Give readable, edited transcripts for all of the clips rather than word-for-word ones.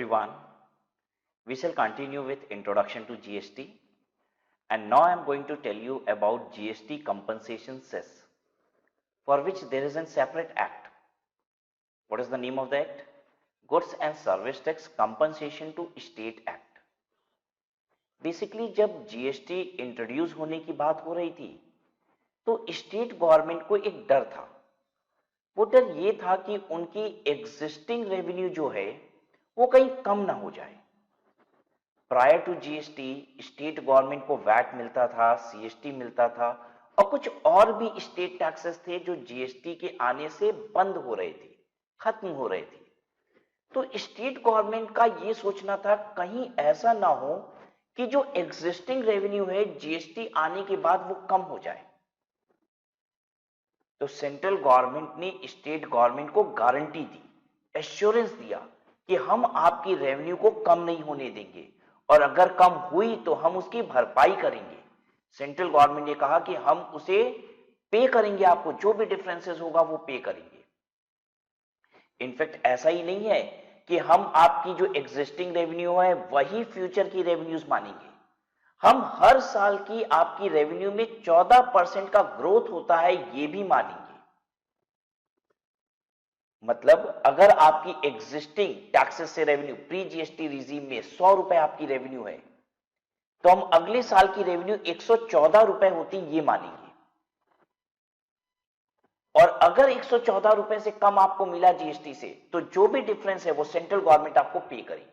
everyone. We shall continue with introduction to GST, and now I am going to tell you about GST compensation cess, for which there is a separate act. What is the name of the act? Goods and Service Tax Compensation to State Act. Basically जब GST introduce होने की बात हो रही थी तो state government को एक डर था। वो डर ये था कि उनकी एग्जिस्टिंग रेवेन्यू जो है वो कहीं कम ना हो जाए। Prior to GST state government को वैट मिलता था, सीएसटी मिलता था और कुछ और भी स्टेट टैक्सेस थे जो जीएसटी के आने से बंद हो रहे थे, खत्म हो रहे थे। तो स्टेट गवर्नमेंट का ये सोचना था कहीं ऐसा ना हो कि जो एग्जिस्टिंग रेवेन्यू है जीएसटी आने के बाद वो कम हो जाए। तो सेंट्रल गवर्नमेंट ने स्टेट गवर्नमेंट को गारंटी दी, एश्योरेंस दिया कि हम आपकी रेवेन्यू को कम नहीं होने देंगे और अगर कम हुई तो हम उसकी भरपाई करेंगे। सेंट्रल गवर्नमेंट ने कहा कि हम उसे पे करेंगे, आपको जो भी डिफरेंसेस होगा वो पे करेंगे। इनफैक्ट ऐसा ही नहीं है कि हम आपकी जो एग्जिस्टिंग रेवेन्यू है वही फ्यूचर की रेवेन्यूज मानेंगे। हम हर साल की आपकी रेवेन्यू में 14% का ग्रोथ होता है ये भी मानेंगे। मतलब अगर आपकी एग्जिस्टिंग टैक्सेस से रेवेन्यू प्री जीएसटी रिजीम में 100 रुपए आपकी रेवेन्यू है तो हम अगले साल की रेवेन्यू 114 रुपए होती ये मानेंगे। और अगर 114 रुपए से कम आपको मिला जीएसटी से तो जो भी डिफरेंस है वो सेंट्रल गवर्नमेंट आपको पे करेगी।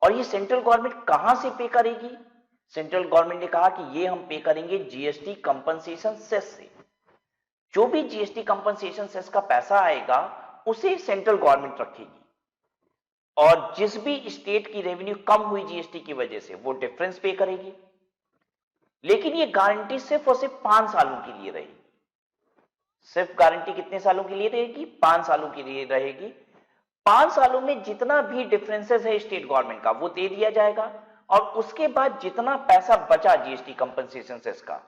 और ये सेंट्रल गवर्नमेंट कहां से पे करेगी? सेंट्रल गवर्नमेंट ने कहा कि ये हम पे करेंगे जीएसटी कंपनसेशन सेस से। जो भी जीएसटी कंपनसेशन सेस का पैसा आएगा उसे सेंट्रल गवर्नमेंट रखेगी और जिस भी स्टेट की रेवेन्यू कम हुई जीएसटी की वजह से वो डिफरेंस पे करेगी। लेकिन ये गारंटी सिर्फ और सिर्फ 5 सालों के लिए रहेगी। सिर्फ गारंटी कितने सालों के लिए रहेगी? 5 सालों के लिए रहेगी। 5 सालों में जितना भी डिफरेंसेस है स्टेट गवर्नमेंट का वो दे दिया जाएगा और उसके बाद जितना पैसा बचा जीएसटी कंपनसेशन सेस का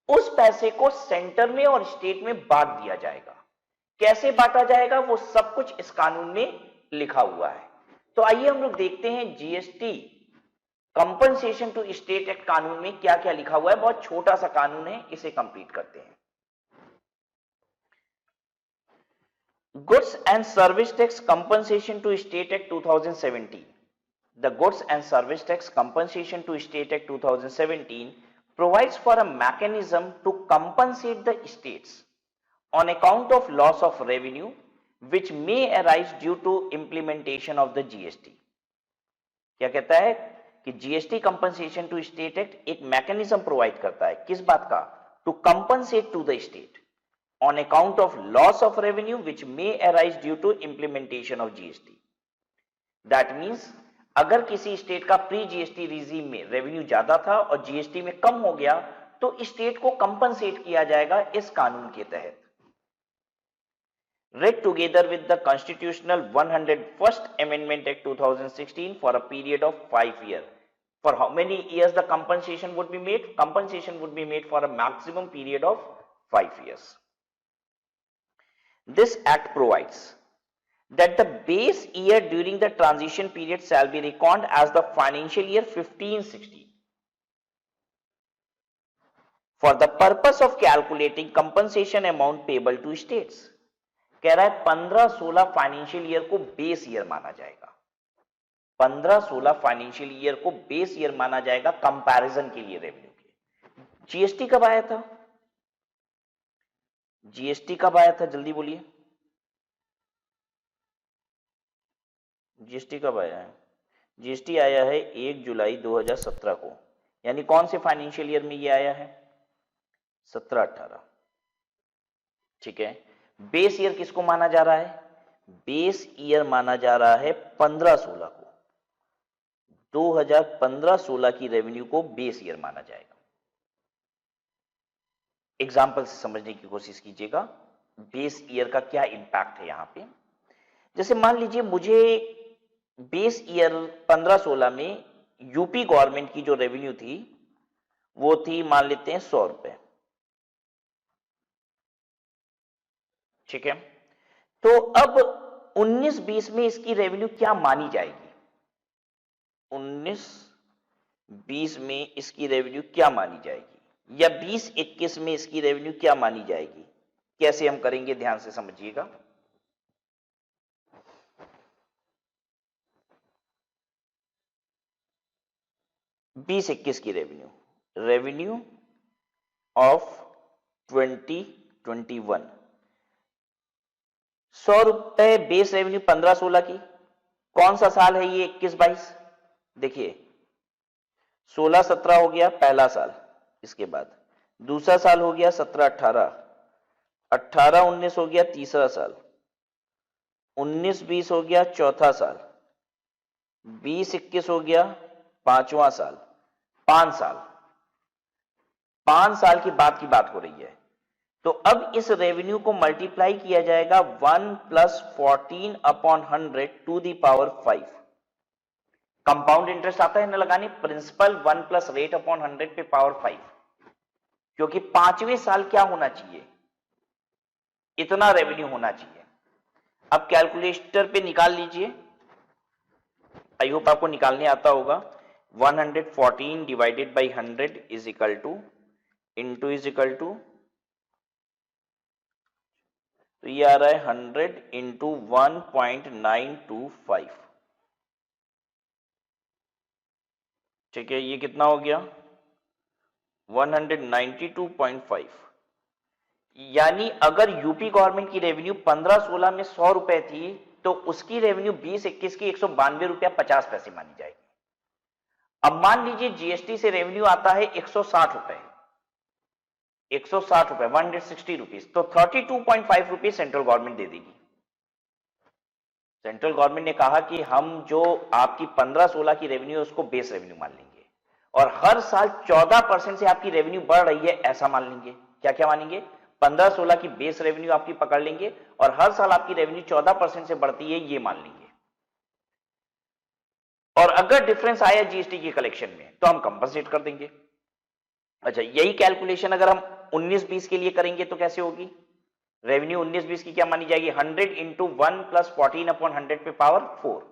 उस पैसे को सेंटर में और स्टेट में बांट दिया जाएगा। कैसे बांटा जाएगा वो सब कुछ इस कानून में लिखा हुआ है। तो आइए हम लोग देखते हैं GST compensation to state act कानून में क्या क्या लिखा हुआ है। बहुत छोटा सा कानून है, इसे कंप्लीट करते हैं। Goods and Service Tax Compensation to State Act 2017. The Goods and Service Tax Compensation to State Act 2017 provides for a mechanism to compensate the states on account of loss of revenue which may arise due to implementation of the GST. क्या कहता है कि GST Compensation to State Act एक mechanism provide करता है, किस बात का? To compensate to the state on account of loss of revenue which may arise due to implementation of GST. That means अगर किसी स्टेट का प्री जीएसटी रिजीम में रेवेन्यू ज्यादा था और जीएसटी में कम हो गया तो स्टेट को कंपनसेट किया जाएगा इस कानून के तहत। Read together with the Constitutional 101st Amendment Act 2016 for a period of 5 years. For how many years the compensation would be made? Compensation would be made for a maximum period of 5 years. This act provides that the base year during the transition period shall be reckoned as the financial year 15-16 for the purpose of calculating compensation amount payable to states. कह रहा है 15-16 financial year को base year माना जाएगा। 15-16 financial year को base year माना जाएगा comparison के लिए रेवेन्यू के। जीएसटी कब आया था? जीएसटी कब आया था? जल्दी बोलिए, जीएसटी कब आया है? जीएसटी आया है 1 जुलाई 2017 को। यानी कौन से फाइनेंशियल ईयर में ये आया है? 17-18। ठीक है। बेस ईयर किसको माना जा रहा है? बेस ईयर माना जा रहा है 15-16 को। 2015-16 की रेवेन्यू को बेस ईयर माना जाएगा। एग्जाम्पल से समझने की कोशिश कीजिएगा बेस ईयर का क्या इंपैक्ट है यहां पे। जैसे मान लीजिए मुझे बेस ईयर 15-16 में यूपी गवर्नमेंट की जो रेवेन्यू थी वो थी, मान लेते हैं 100 रुपए। ठीक है। तो अब 19-20 में इसकी रेवेन्यू क्या मानी जाएगी? 19-20 में इसकी रेवेन्यू क्या मानी जाएगी, या 20-21 में इसकी रेवेन्यू क्या मानी जाएगी? कैसे हम करेंगे, ध्यान से समझिएगा। बीस 21 की रेवेन्यू ऑफ 2021, 100 रुपए बेस रेवेन्यू 15-16 की। कौन सा साल है ये 21-22? देखिए 16-17 हो गया पहला साल, इसके बाद दूसरा साल हो गया 17-18, 18-19 हो गया तीसरा साल, 19-20 हो गया चौथा साल, 20-21 हो गया पांचवा साल। 5 साल, 5 साल की बात हो रही है। तो अब इस रेवेन्यू को मल्टीप्लाई किया जाएगा 1 + 14 upon 100 to the power 5। Compound interest आता है ना लगाने, प्रिंसिपल 1 + रेट अपॉन 100 पे पावर 5, क्योंकि 5वें साल क्या होना चाहिए, इतना रेवेन्यू होना चाहिए। अब कैलकुलेटर पे निकाल लीजिए, आई होप आपको निकालने आता होगा। 114 divided by 100 is equal to, into is equal to, तो ये आ रहा है 100 इंटू 1.925। ठीक है, ये कितना हो गया 192.5। यानी अगर यूपी गवर्नमेंट की रेवेन्यू 15-16 में 100 रुपए थी, तो उसकी रेवेन्यू 20-21 की 192 रुपया 50 पैसे मानी जाएगी। अब मान लीजिए जीएसटी से रेवेन्यू आता है 160 रुपए, 160 रुपए 160 रुपीज, तो 32.5 रुपीज सेंट्रल गवर्नमेंट दे देगी। सेंट्रल गवर्नमेंट ने कहा कि हम जो आपकी 15-16 की रेवेन्यू है उसको बेस रेवेन्यू मान लेंगे, और हर साल 14% से आपकी रेवेन्यू बढ़ रही है ऐसा मान लेंगे। क्या क्या मानेंगे, 15-16 की बेस रेवेन्यू आपकी पकड़ लेंगे, और हर साल आपकी रेवेन्यू 14% से बढ़ती है ये मान लेंगे। और अगर डिफरेंस आया जीएसटी की कलेक्शन में तो हम कंपनसेट कर देंगे। अच्छा, यही कैलकुलेशन अगर हम 19-20 के लिए करेंगे तो कैसे होगी, रेवेन्यू 19-20 की क्या मानी जाएगी, 100 इंटू 1 + 14 अपॉन 100 पे पावर 4।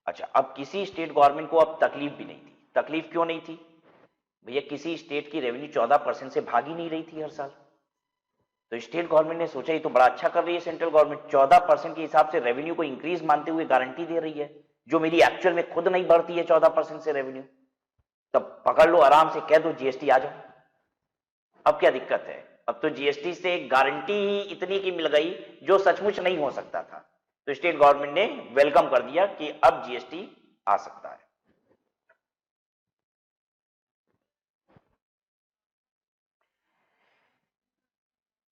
अच्छा, अब किसी स्टेट गवर्नमेंट को अब तकलीफ भी नहीं थी। तकलीफ क्यों नहीं थी भैया, किसी स्टेट की रेवेन्यू 14% से भाग ही नहीं रही थी हर साल। तो स्टेट गवर्नमेंट ने सोचा ये तो बड़ा अच्छा कर रही है सेंट्रल गवर्नमेंट, 14% के हिसाब से रेवेन्यू को इंक्रीज मानते हुए गारंटी दे रही है, जो मेरी एक्चुअल में खुद नहीं बढ़ती है 14% से रेवेन्यू। तब पकड़ लो, आराम से कह दो जीएसटी आ जाओ। अब क्या दिक्कत है, अब तो जीएसटी से गारंटी ही इतनी की मिल गई जो सचमुच नहीं हो सकता था। तो स्टेट गवर्नमेंट ने वेलकम कर दिया कि अब जीएसटी आ सकता है।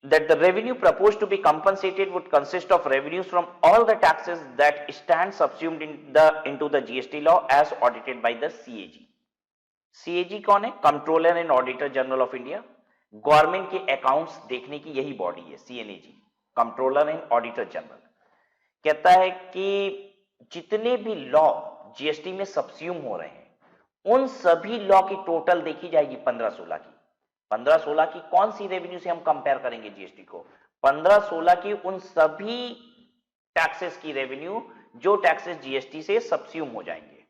That the revenue proposed to be compensated would consist of revenues from all the taxes that stand subsumed into the GST law as audited by the CAG. CAG कौन है, controller and auditor general of India. Government के accounts देखने की यही body है CNAG, controller and auditor general. कहता है कि जितने भी लॉ जीएसटी में सबस्यूम हो रहे हैं उन सभी लॉ की टोटल देखी जाएगी 15-16 की। 15-16 की कौन सी रेवेन्यू से हम कंपेयर करेंगे जीएसटी को, 15-16 की उन सभी टैक्सेस की रेवेन्यू जो टैक्सेस जीएसटी से सबस्यूम हो जाएंगे।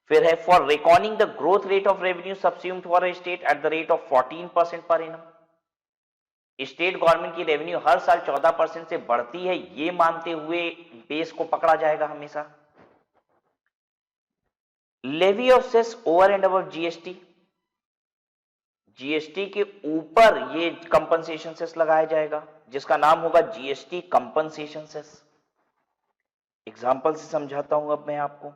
फिर है for recording the growth rate of revenue subsumed for a state at the rate of 14% per annum. State government की रेवेन्यू हर साल 14% से बढ़ती है ये मानते हुए बेस को पकड़ा जाएगा हमेशा। Levy of cess over and above GST, GST के ऊपर ये कंपनसेशन सेस लगाया जाएगा जिसका नाम होगा जीएसटी कंपनसेशन सेस। एग्जांपल से समझाता हूं अब मैं आपको।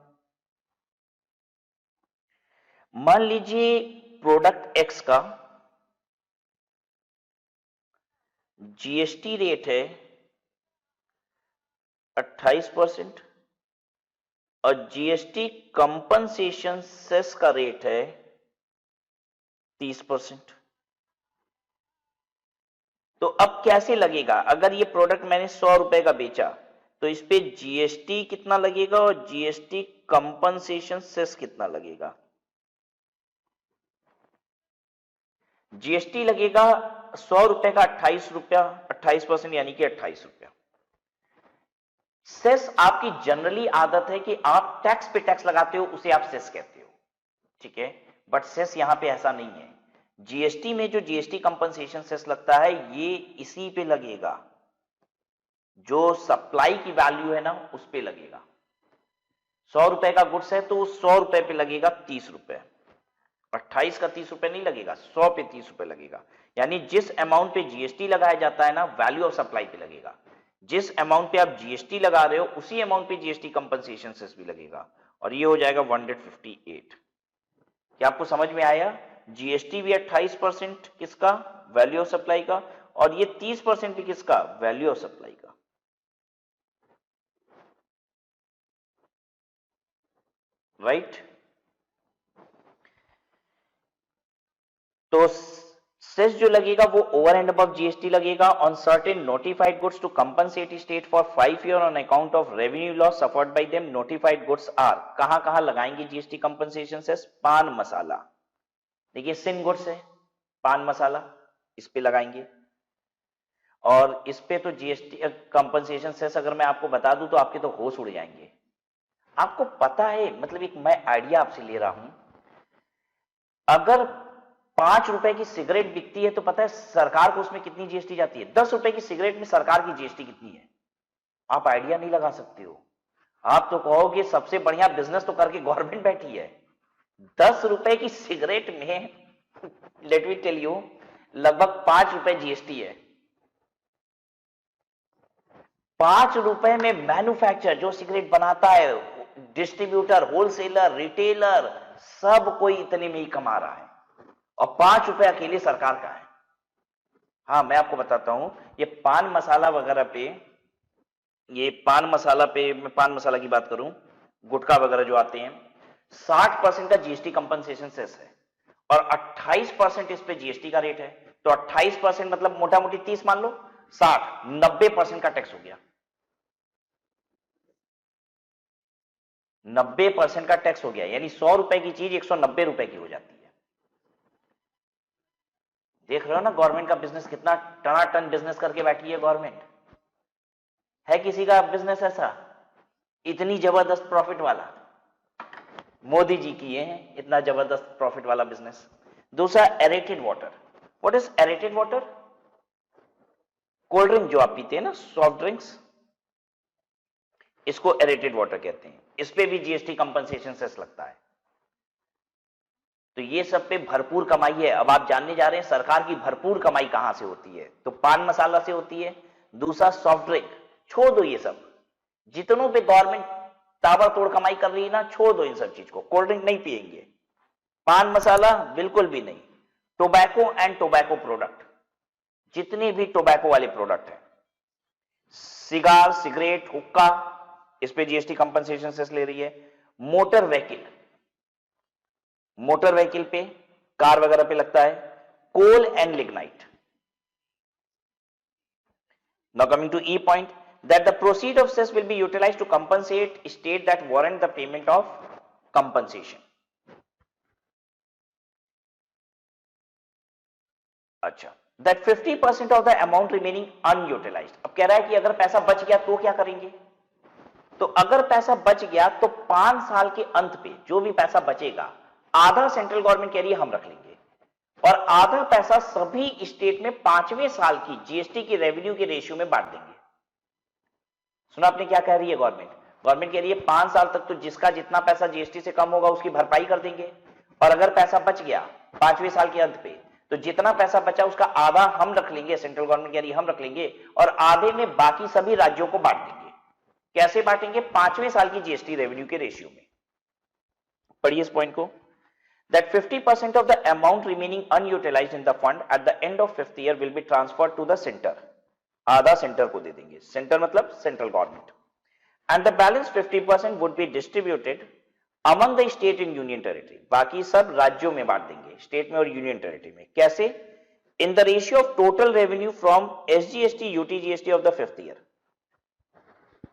मान लीजिए प्रोडक्ट एक्स का जीएसटी रेट है 28% और जीएसटी कंपनसेशन सेस का रेट है 30%। तो अब कैसे लगेगा, अगर ये प्रोडक्ट मैंने 100 रुपए का बेचा तो इस पे जीएसटी कितना लगेगा और जीएसटी कंपनसेशन सेस कितना लगेगा। जीएसटी लगेगा 100 रुपए का 28 रुपया, 28% यानी कि 28 रुपया। सेस आपकी जनरली आदत है कि आप टैक्स पे टैक्स लगाते हो, उसे आप सेस कहते हो, ठीक है, बट सेस यहां पे ऐसा नहीं है। जीएसटी में जो जीएसटी कंपनसेशन सेस लगता है ये इसी पे लगेगा, जो सप्लाई की वैल्यू है ना उस पे लगेगा। 100 रुपए का गुड्स है तो 100 रुपए पे लगेगा 30 रुपए, 28 का 30 रुपए नहीं लगेगा, 100 पे 30 रुपए लगेगा। यानी जिस अमाउंट पे जीएसटी लगाया जाता है ना, वैल्यू ऑफ सप्लाई पे लगेगा। जिस अमाउंट पे आप जीएसटी लगा रहे हो उसी अमाउंट पे जीएसटी कंपनसेशन सेस भी लगेगा, और ये हो जाएगा 158। क्या आपको समझ में आया? जीएसटी भी 28% किसका? वैल्यू ऑफ सप्लाई का, और ये 30% भी किसका? वैल्यू ऑफ सप्लाई का। राइट? तो सेस जो लगेगा वो ओवर एंड अबव जीएसटी लगेगा on certain notified goods to compensate state for 5 year on account of revenue loss suffered by them. Notified goods are, कहां कहां लगाएंगे जीएसटी कंपनसेशन सेस? पान मसाला, देखिए सिन गुड्स है, पान मसाला इस पे लगाएंगे, और इस पे तो जीएसटी कंपनसेशन सेस अगर मैं आपको बता दूं तो आपके तो होश उड़ जाएंगे। आपको पता है, मतलब एक मैं आइडिया आपसे ले रहा हूं, अगर 5 रुपए की सिगरेट बिकती है तो पता है सरकार को उसमें कितनी जीएसटी जाती है? 10 रुपए की सिगरेट में सरकार की जीएसटी कितनी है? आप आइडिया नहीं लगा सकते हो। आप तो कहोगे सबसे बढ़िया बिजनेस तो करके गवर्नमेंट बैठी है। 10 रुपए की सिगरेट में लेट मी टेल यू लगभग 5 रुपए जीएसटी है। 5 रुपए में मैन्युफैक्चर जो सिगरेट बनाता है, डिस्ट्रीब्यूटर, होलसेलर, रिटेलर, सब कोई इतने में ही कमा रहा है, और 5 रुपए अकेले सरकार का है। हाँ मैं आपको बताता हूं, ये पान मसाला वगैरह पे, ये पान मसाला पे, मैं पान मसाला की बात करूं, गुटखा वगैरह जो आते हैं, 60% का जीएसटी कंपनसेशन सेस है, और 28% इस पे जीएसटी का रेट है। तो 28% मतलब मोटा मोटी 30 मान लो, 60, 90% का टैक्स हो गया। 90% का टैक्स हो गया, यानी 100 रुपए की चीज 190 रुपए की हो जाती है। देख रहे हो ना गवर्नमेंट का बिजनेस कितना टनाटन बिजनेस करके बैठी है गवर्नमेंट। है किसी का बिजनेस ऐसा इतनी जबरदस्त प्रॉफिट वाला? मोदी जी किए हैं इतना जबरदस्त प्रॉफिट वाला बिजनेस। दूसरा aerated water. What is aerated water? Cold drink जो आप पीते हैं ना, सॉफ्ट ड्रिंक्स, इसको एरेटेड वाटर कहते हैं। इस पे भी जीएसटी कंपनसेशन सेस लगता है। तो ये सब पे भरपूर कमाई है। अब आप जानने जा रहे हैं सरकार की भरपूर कमाई कहां से होती है। तो पान मसाला से होती है। दूसरा सॉफ्ट ड्रिंक, छोड़ दो ये सब, जितनों पे गवर्नमेंट ताबड़तोड़ कमाई कर रही है ना, छोड़ दो इन सब चीज को। कोल्ड ड्रिंक नहीं पिएंगे, पान मसाला बिल्कुल भी नहीं। टोबैको एंड टोबैको प्रोडक्ट, जितने भी टोबैको वाले प्रोडक्ट हैं, सिगार, सिगरेट, हुक्का, इस पे जीएसटी कंपनसेशन सेस ले रही है। मोटर व्हीकल, मोटर व्हीकल पे, कार वगैरह पे लगता है। Coal and lignite. Now coming to the point, that the proceed of cess will be utilized to compensate state that warrant the payment of compensation. अच्छा, that 50% of the amount remaining unutilized. अब कह रहा है कि अगर पैसा बच गया तो क्या करेंगे? तो अगर पैसा बच गया तो 5 साल के अंत पे जो भी पैसा बचेगा, आधा सेंट्रल गवर्नमेंट कह रही है हम रख लेंगे, और आधा पैसा सभी स्टेट में 5वें साल की जीएसटी की रेवेन्यू के रेशियो में बांट देंगे। सुना आपने क्या कह रही है गवर्नमेंट? गवर्नमेंट कह रही है 5 साल तक तो जिसका जितना पैसा जीएसटी से कम होगा उसकी भरपाई कर देंगे, और अगर पैसा बच गया 5वें साल के अंत पे तो जितना पैसा बचा उसका आधा हम रख लेंगे, सेंट्रल गवर्नमेंट कह रही है हम रख लेंगे, और आधे में बाकी सभी राज्यों को बांट देंगे। कैसे बांटेंगे? 5वें साल की जीएसटी रेवेन्यू के रेशियो में। पढ़िए इस पॉइंट को, that 50% of the amount remaining unutilized in the fund at the end of 5th year will be transferred to the center. आधा सेंटर को दे देंगे, सेंटर मतलब central government, and the balance 50% would be distributed among the state in union territory. बाकी सब राज्यों में बांट देंगे, स्टेट में और यूनियन टेरिटरी में। कैसे? In the ratio of total revenue from SGST UTGST of the 5th year.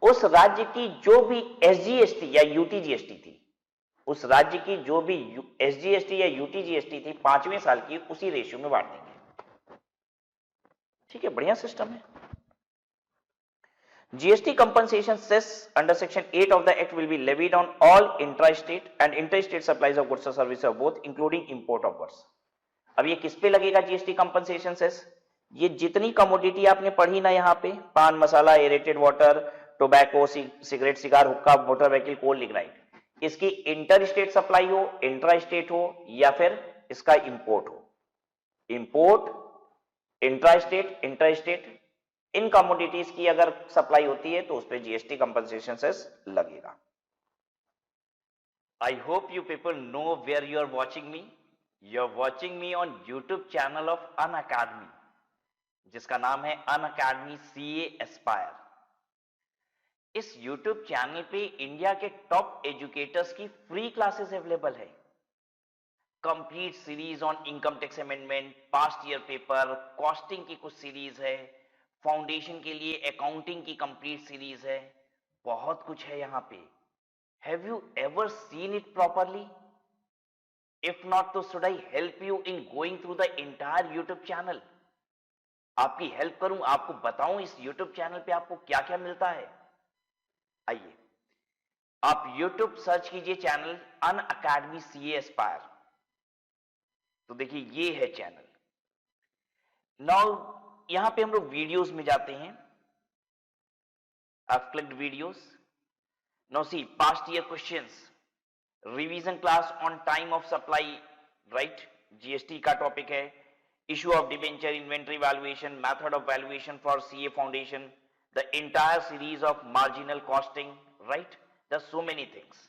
उस राज्य की जो भी एसजीएसटी या यूटीजीएसटी थी, उस राज्य की जो भी एसजीएसटी या यूटीजीएसटी थी 5वें साल की, उसी रेशियो में बांट देंगे। ठीक है, बढ़िया सिस्टम है। GST compensation cess under section 8 of the act will be levied on all intra-state and interstate supplies of goods or services of both including import of goods. अब ये किस पे लगेगा GST compensation cess? ये जितनी commodity आपने पढ़ी ना यहाँ पे, pan masala, aerated water, tobacco, cigarette, cigar, hookah, motor vehicle, coal, lignite, इसकी इंटर स्टेट सप्लाई हो, इंट्रा स्टेट हो या फिर इसका इंपोर्ट हो, import, intra state, inter state, इन कमोडिटीज की अगर सप्लाई होती है तो उस पर जीएसटी कंपनसेशन सेस लगेगा. I hope you people know where you are watching me. You are watching me on YouTube channel of Unacademy, जिसका नाम है अनअकैडमी सीए एस्पायर. इस यूट्यूब चैनल पे इंडिया के टॉप एजुकेटर्स की फ्री क्लासेस अवेलेबल है. Complete series on income tax amendment, past year paper, costing की कुछ सीरीज है, फाउंडेशन के लिए अकाउंटिंग की कंप्लीट सीरीज है, बहुत कुछ है यहां पे. Have you ever seen it properly? If not तो should I help you in going through the entire YouTube channel? आपकी हेल्प करूं, आपको बताऊं इस यूट्यूब चैनल पे आपको क्या क्या मिलता है. आइए आप यूट्यूब सर्च कीजिए चैनल अनअकैडमी सीए एस्पायर, तो देखिए ये है चैनल. नाउ यहां पे हम लोग वीडियोस में जाते हैं. I've clicked videos. Now see past year questions, revision class on time of supply, right? GST का टॉपिक है. Issue of debenture, inventory valuation, method of valuation for CA foundation, the entire series of marginal costing, right? There's so many things.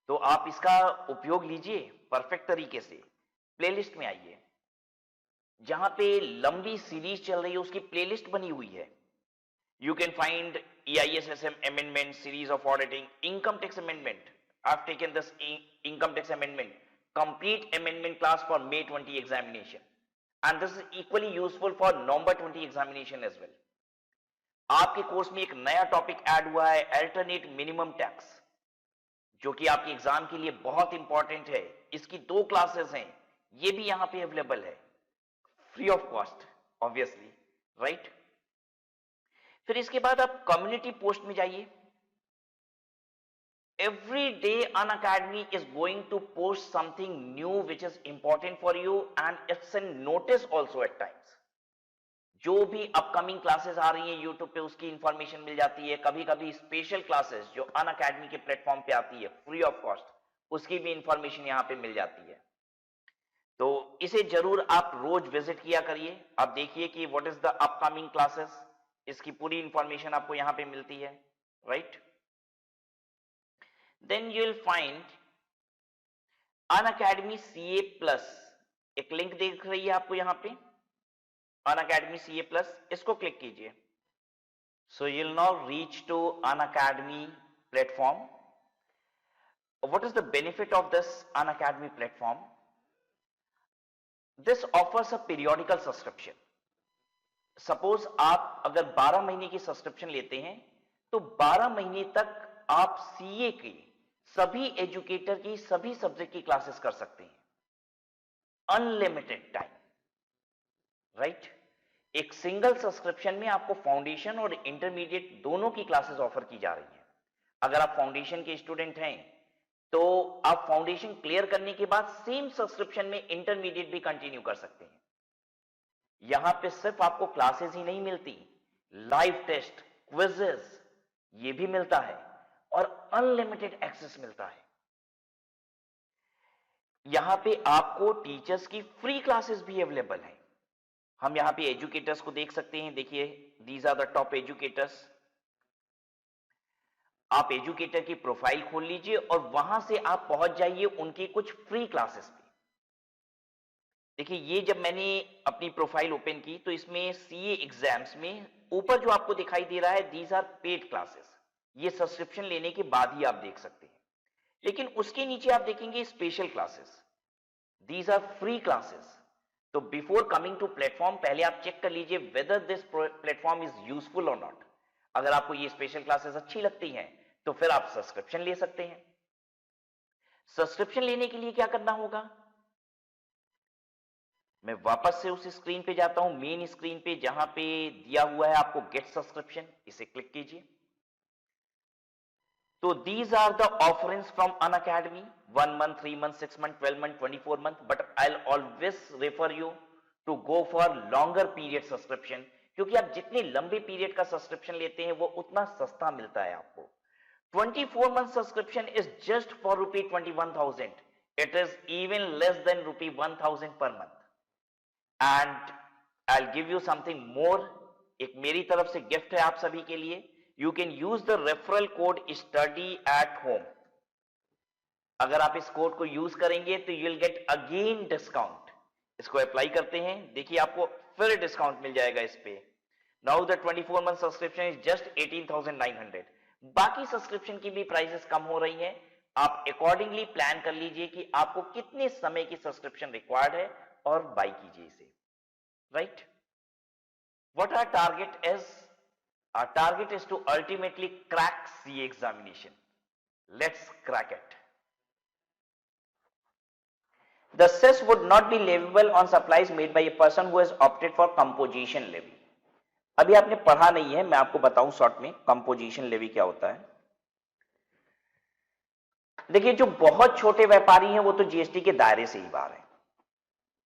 तो आप इसका उपयोग लीजिए perfect तरीके से. Playlist में आइए, जहां पे लंबी सीरीज चल रही है उसकी प्लेलिस्ट बनी हुई है. You can find EISSM amendment, series of auditing, income tax amendment. I've taken this income tax amendment, complete amendment class for May 20 examination, and this is equally useful for November 20 examination as well. आपके course में एक नया topic add हुआ है, alternate minimum tax, जो कि आपके exam के लिए बहुत इंपॉर्टेंट है. इसकी 2 क्लासेस हैं, ये भी यहां पे अवेलेबल है free of cost obviously, right. फिर इसके बाद आप कम्युनिटी पोस्ट में जाइए. Every day Unacademy is going to post something new which is important for you and it's an notice also at times. जो भी अपकमिंग क्लासेस आ रही हैं यूट्यूब पे उसकी इंफॉर्मेशन मिल जाती है. कभी कभी स्पेशल क्लासेस जो अनअकैडमी के प्लेटफॉर्म पे आती है फ्री ऑफ कॉस्ट, उसकी भी इंफॉर्मेशन यहां पे मिल जाती है. तो इसे जरूर आप रोज विजिट किया करिए. आप देखिए कि what is the upcoming classes, इसकी पूरी इंफॉर्मेशन आपको यहां पे मिलती है, right. Then you will find Unacademy CA plus, एक लिंक दिख रही है आपको यहां पे, अनअकैडमी सीए प्लस, इसको क्लिक कीजिए. So you will now reach to Unacademy platform. What is the benefit of this Unacademy platform? This offers a periodical subscription. Suppose आप अगर 12 महीने की सब्सक्रिप्शन लेते हैं तो 12 महीने तक आप सीए की सभी एजुकेटर की सभी सब्जेक्ट की क्लासेस कर सकते हैं, अनलिमिटेड टाइम, राइट. एक सिंगल सब्सक्रिप्शन में आपको फाउंडेशन और इंटरमीडिएट दोनों की क्लासेस ऑफर की जा रही हैं. अगर आप फाउंडेशन के स्टूडेंट हैं तो आप फाउंडेशन क्लियर करने के बाद सेम सब्सक्रिप्शन में इंटरमीडिएट भी कंटिन्यू कर सकते हैं. यहां पे सिर्फ आपको क्लासेस ही नहीं मिलती, लाइव टेस्ट, क्विजेस ये भी मिलता है और अनलिमिटेड एक्सेस मिलता है. यहां पे आपको टीचर्स की फ्री क्लासेस भी अवेलेबल है. हम यहां पे एजुकेटर्स को देख सकते हैं. देखिए these are the top educators. आप एजुकेटर की प्रोफाइल खोल लीजिए और वहां से आप पहुंच जाइए उनकी कुछ फ्री क्लासेस पे. देखिए ये जब मैंने अपनी प्रोफाइल ओपन की तो इसमें सीए एग्जाम्स में ऊपर जो आपको दिखाई दे रहा है, दीज आर पेड क्लासेस. ये सब्सक्रिप्शन लेने के बाद ही आप देख सकते हैं. लेकिन उसके नीचे आप देखेंगे special classes, these are free classes. तो बिफोर कमिंग टू प्लेटफॉर्म पहले आप चेक कर लीजिए whether this platform is useful और नॉट. अगर आपको ये स्पेशल क्लासेस अच्छी लगती हैं तो फिर आप सब्सक्रिप्शन ले सकते हैं. सब्सक्रिप्शन लेने के लिए क्या करना होगा? मैं वापस से उस स्क्रीन पे जाता हूं, मेन स्क्रीन पे, जहां पे दिया हुआ है आपको गेट सब्सक्रिप्शन, इसे क्लिक कीजिए। तो these are the offerings from Unacademy, 1 month, 3 months, 6 months, 12 months, 24 months, but I'll always refer you to go for longer period subscription, क्योंकि आप जितने लंबे पीरियड का सब्सक्रिप्शन लेते हैं वो उतना सस्ता मिलता है आपको। 24 month subscription is just for rupee 21,000. It is even less than rupee 1,000 per month. And I'll give you something more. एक मेरी तरफ से गिफ्ट है आप सभी के लिए। You can use the referral code study at home. अगर आप इस कोड को यूज करेंगे तो you will get again discount. इसको अप्लाई करते हैं, देखिए आपको फिर डिस्काउंट मिल जाएगा इस पे। Now the 24 month subscription is just 18,900. बाकी सब्सक्रिप्शन की भी प्राइसेस कम हो रही हैं। आप अकॉर्डिंगली प्लान कर लीजिए कि आपको कितने समय की सब्सक्रिप्शन रिक्वायर्ड है और बाय कीजिए इसे, right? What our target is? Our target is to ultimately crack CA examination. Let's crack it. The cess would not be leviable on supplies made by a person who has opted for composition levy. अभी आपने पढ़ा नहीं है, मैं आपको बताऊं short में composition levy क्या होता है। देखिए, जो बहुत छोटे व्यापारी हैं वो तो जीएसटी के दायरे से ही बाहर है।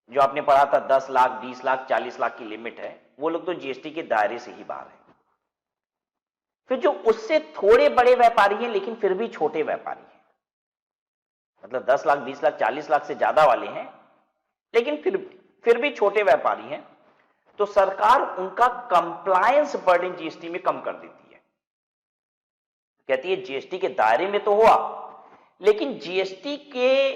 जो आपने पढ़ा था 10 लाख, 20 लाख, 40 लाख की लिमिट है, वो लोग तो जीएसटी के दायरे से ही बाहर है। फिर जो उससे थोड़े बड़े व्यापारी हैं लेकिन फिर भी छोटे व्यापारी हैं, मतलब 10 लाख, 20 लाख, 40 लाख से ज्यादा वाले हैं लेकिन फिर भी छोटे व्यापारी हैं, तो सरकार उनका कंप्लायंस बर्डन जीएसटी में कम कर देती है। कहती है जीएसटी के दायरे में तो हुआ, लेकिन जीएसटी के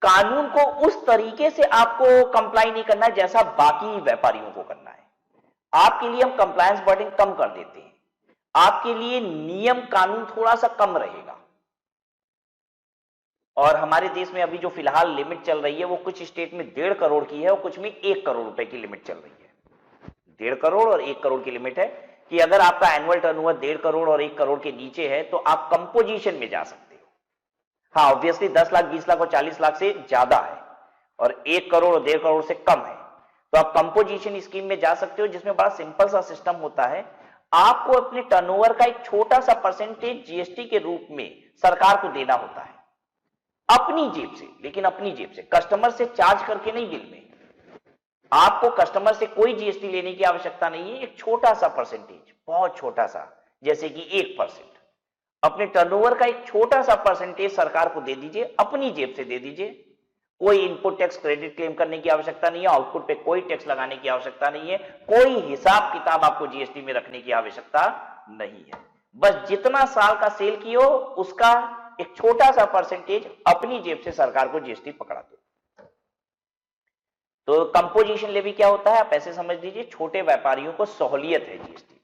कानून को उस तरीके से आपको कंप्लाई नहीं करना है जैसा बाकी व्यापारियों को करना है। आपके लिए हम कंप्लायंस बर्डन कम कर देते हैं, आपके लिए नियम कानून थोड़ा सा कम रहेगा। और हमारे देश में अभी जो फिलहाल लिमिट चल रही है वो कुछ स्टेट में 1.5 करोड़ की है और कुछ में 1 करोड़ रुपए की लिमिट चल रही है। 1.5 करोड़ और 1 करोड़ की लिमिट है कि अगर आपका एनुअल टर्नओवर 1.5 करोड़ और 1 करोड़ के नीचे है तो आप कंपोजिशन में जा सकते हो। हाँ, ऑब्वियसली 10 लाख, 20 लाख और 40 लाख से ज्यादा है और 1 करोड़ और 1.5 करोड़ से कम है तो आप कंपोजिशन स्कीम में जा सकते हो, जिसमें बड़ा सिंपल सा सिस्टम होता है। आपको अपने टर्नओवर का एक छोटा सा परसेंटेज जीएसटी के रूप में सरकार को देना होता है, अपनी जेब से, लेकिन अपनी जेब से, कस्टमर से चार्ज करके नहीं। बिल में आपको कस्टमर से कोई जीएसटी लेने की आवश्यकता नहीं है। एक छोटा सा परसेंटेज, बहुत छोटा सा, जैसे कि 1%, अपने टर्नओवर का एक छोटा सा परसेंटेज सरकार को दे दीजिए, अपनी जेब से दे दीजिए। कोई इनपुट टैक्स क्रेडिट क्लेम करने की आवश्यकता नहीं है, आउटपुट पे कोई टैक्स लगाने की आवश्यकता नहीं है, कोई हिसाब किताब आपको जीएसटी में रखने की आवश्यकता नहीं है। बस जितना साल का सेल किया हो उसका एक छोटा सा परसेंटेज अपनी जेब से सरकार को जीएसटी पकड़ा दो। तो कंपोजिशन लेवी क्या होता है, आप ऐसे समझ लीजिए, छोटे व्यापारियों को सहूलियत है जीएसटी में,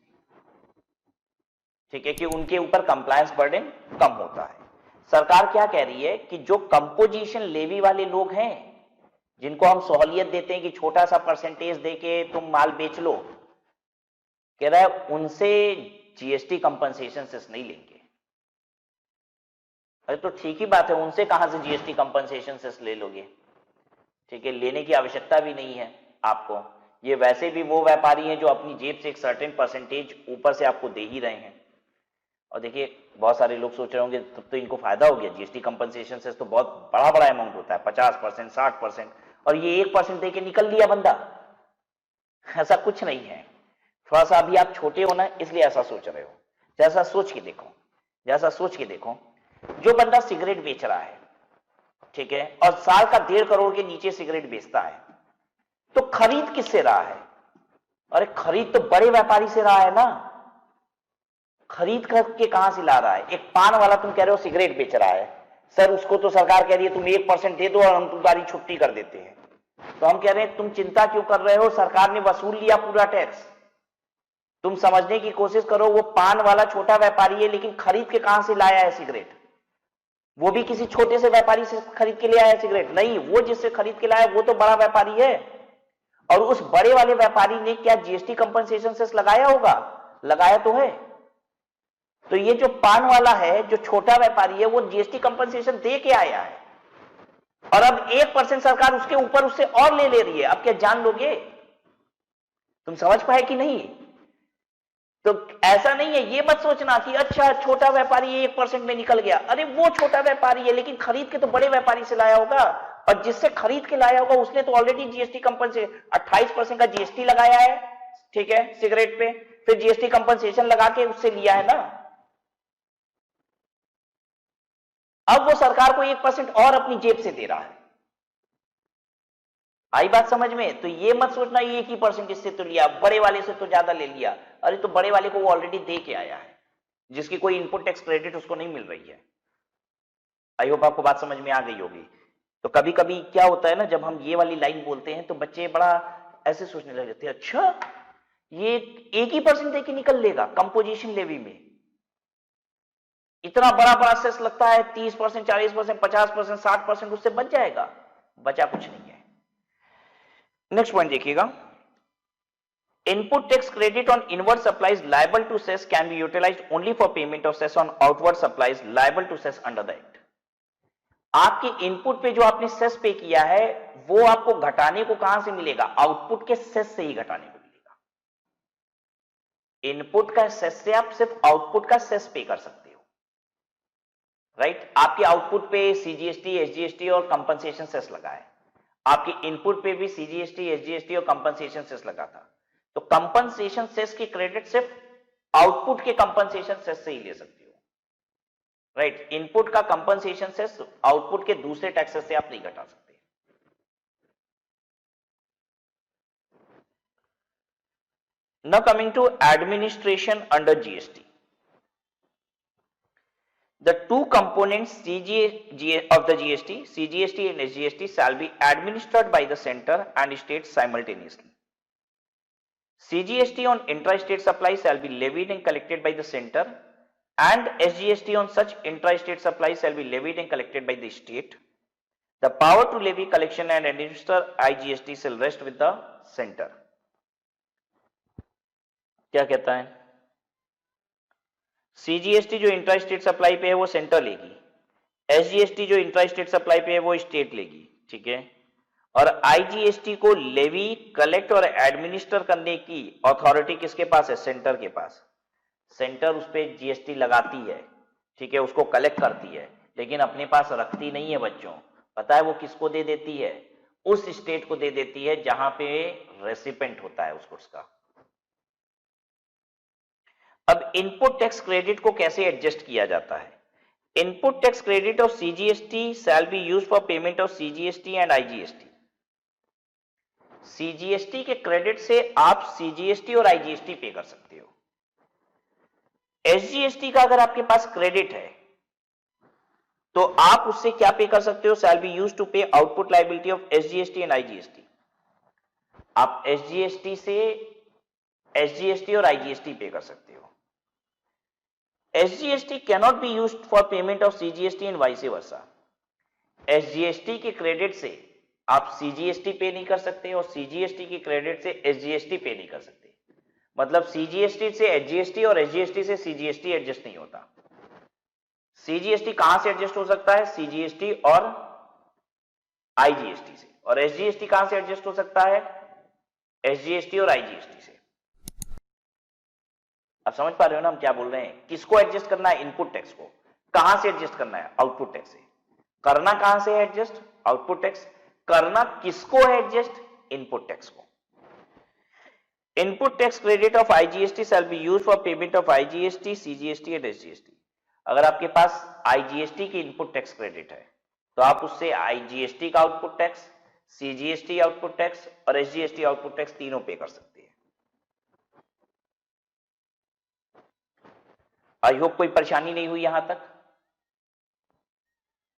ठीक है, कि उनके ऊपर कंप्लायंस बर्डन कम होता है। सरकार क्या कह रही है कि जो कंपोजिशन लेवी वाले लोग हैं, जिनको हम सहूलियत देते हैं कि छोटा सा परसेंटेज देके तुम माल बेच लो, कह रहा है उनसे जीएसटी कंपनसेशन सेस नहीं लेंगे। अरे तो ठीक ही बात है, उनसे कहां से जीएसटी कंपनसेशन सेस ले लोगे? ठीक है, लेने की आवश्यकता भी नहीं है आपको। ये वैसे भी वो व्यापारी हैं जो अपनी जेब से एक सर्टेन परसेंटेज ऊपर से आपको दे ही रहे हैं। और देखिए, बहुत सारे लोग सोच रहे होंगे तब तो इनको फायदा हो गया, जीएसटी कंपनसेशन से तो बहुत बड़ा बड़ा अमाउंट होता है, 50%, 60%, और ये 1% दे के निकल लिया बंदा। ऐसा कुछ नहीं है, थोड़ा सा अभी आप छोटे हो ना, इसलिए ऐसा सोच रहे हो। जैसा सोच के देखो, जो बंदा सिगरेट बेच रहा है, ठीक है, और साल का 1.5 करोड़ के नीचे सिगरेट बेचता है, तो खरीद किससे रहा है? अरे खरीद तो बड़े व्यापारी से रहा है ना। खरीद करके कहां से ला रहा है? एक पान वाला तुम कह रहे हो सिगरेट बेच रहा है, सर उसको तो सरकार कह रही है तुम 1% दे दो और हम तुम्हारी छुट्टी कर देते हैं। तो हम कह रहे हैं तुम चिंता क्यों कर रहे हो, सरकार ने वसूल लिया पूरा टैक्स। तुम समझने की कोशिश करो, वो पान वाला छोटा व्यापारी है लेकिन खरीद के कहां से लाया है सिगरेट? वो भी किसी छोटे से व्यापारी से खरीद के ले आया सिगरेट? नहीं, वो जिससे खरीद के लाया वो तो बड़ा व्यापारी है। और उस बड़े वाले व्यापारी ने क्या जीएसटी कंपनसेशन सेस लगाया होगा? लगाया तो है। तो ये जो पान वाला है, जो छोटा व्यापारी है, वो जीएसटी कंपनसेशन दे के आया है। और अब 1% सरकार उसके ऊपर उससे और ले रही है। अब क्या जान लोगे? तुम समझ पाए कि नहीं? तो ऐसा नहीं है, ये मत सोचना कि अच्छा छोटा व्यापारी 1% में निकल गया। अरे वो छोटा व्यापारी है, लेकिन खरीद के तो बड़े व्यापारी से लाया होगा, और जिससे खरीद के लाया होगा उसने तो ऑलरेडी जीएसटी कंपनसेशन 28% का जीएसटी लगाया है, ठीक है, सिगरेट पे, फिर जीएसटी कंपनसेशन लगा के उससे लिया है ना। अब वो सरकार को 1% और अपनी जेब से दे रहा है। आई बात समझ में? तो ये मत सोचना ये 1% इससे तो लिया, बड़े वाले से तो ज्यादा ले लिया। अरे तो बड़े वाले को वो ऑलरेडी दे के आया है, जिसकी कोई इनपुट टैक्स क्रेडिट उसको नहीं मिल रही है। आई होप आपको बात समझ में आ गई होगी। तो कभी कभी क्या होता है ना, जब हम ये वाली लाइन बोलते हैं तो बच्चे बड़ा ऐसे सोचने लग जाते हैं, अच्छा ये 1% दे के निकल लेगा कंपोजिशन लेवी में, इतना बड़ा बड़ा सेस लगता है, 30%, 40%, 50%, 60%, उससे बच जाएगा? बचा कुछ नहीं है। नेक्स्ट पॉइंट देखिएगा, input tax credit on inward supplies liable to cess can be utilised only for payment of cess on outward supplies liable to cess under the act. आपके इनपुट पे जो आपने सेस पे किया है वो आपको घटाने को कहां से मिलेगा? आउटपुट के सेस से ही घटाने को मिलेगा। इनपुट का सेस से आप सिर्फ आउटपुट का सेस पे कर सकते हो, राइट? आपके आउटपुट पे सीजीएसटी, एसजीएसटी और कंपनसेशन सेस लगा है, आपके इनपुट पे भी सीजीएसटी, एसजीएसटी और कंपनसेशन सेस लगा था। तो कंपनसेशन सेस की क्रेडिट सिर्फ आउटपुट के कंपनसेशन सेस से ही ले सकते हो, राइट? इनपुट का कंपनसेशन सेस आउटपुट के दूसरे टैक्सेस से आप नहीं घटा सकते। Now coming to administration under GST. The two components of the GST, CGST and SGST, shall be administered by the center and states simultaneously. CGST on intra-state supply shall be levied and collected by the center, and SGST on such intra-state supply shall be levied and collected by the state. The power to levy, collection and administer IGST shall rest with the center. क्या कहता है? CGST जो intra state supply पे है वो centre लेगी, SGST जो intra state supply पे है वो स्टेट लेगी, ठीक है? और आईजीएसटी को लेवी, कलेक्ट और एडमिनिस्टर करने की अथॉरिटी किसके पास है? सेंटर के पास। सेंटर उस पर जीएसटी लगाती है, ठीक है, उसको कलेक्ट करती है, लेकिन अपने पास रखती नहीं है बच्चों। पता है वो किसको दे देती है? उस स्टेट को दे देती है जहां पे रेसिपेंट होता है उस गुड्स का। अब इनपुट टैक्स क्रेडिट को कैसे एडजस्ट किया जाता है? Input tax credit of CGST shall be used for payment of CGST and IGST. CGST के क्रेडिट से आप सीजीएसटी और आईजीएसटी पे कर सकते हो। एसजीएसटी का अगर आपके पास क्रेडिट है तो आप उससे क्या पे कर सकते हो? शैल बी यूज्ड टू पे output liability of SGST and IGST. आप एसजीएसटी से एसजीएसटी और आईजीएसटी पे कर सकते हो। SGST cannot be used for payment of CGST and vice versa. SGST के क्रेडिट से आप CGST पे नहीं कर सकते और CGST के क्रेडिट से SGST पे नहीं कर सकते। मतलब CGST से SGST और SGST से CGST एडजस्ट नहीं होता। CGST कहां से एडजस्ट हो सकता है? CGST और IGST से। और SGST कहां से एडजस्ट हो सकता है? SGST और IGST से। अब समझ पा रहे हो ना हम क्या बोल रहे हैं? किसको एडजस्ट करना है? इनपुट टैक्स को। कहां से एडजस्ट करना है? आउटपुट टैक्स से। करना कहां से है एडजस्ट? Output tax. करना किसको है एडजस्ट? इनपुट टैक्स को। Input tax credit of IGST shall be used for payment of IGST, CGST and SGST. अगर आपके पास आईजीएसटी की इनपुट टैक्स क्रेडिट है तो आप उससे आईजीएसटी का output tax, CGST output tax और एसजीएसटी आउटपुट टैक्स तीनों पे कर सकते हैं। आई होप कोई परेशानी नहीं हुई यहां तक।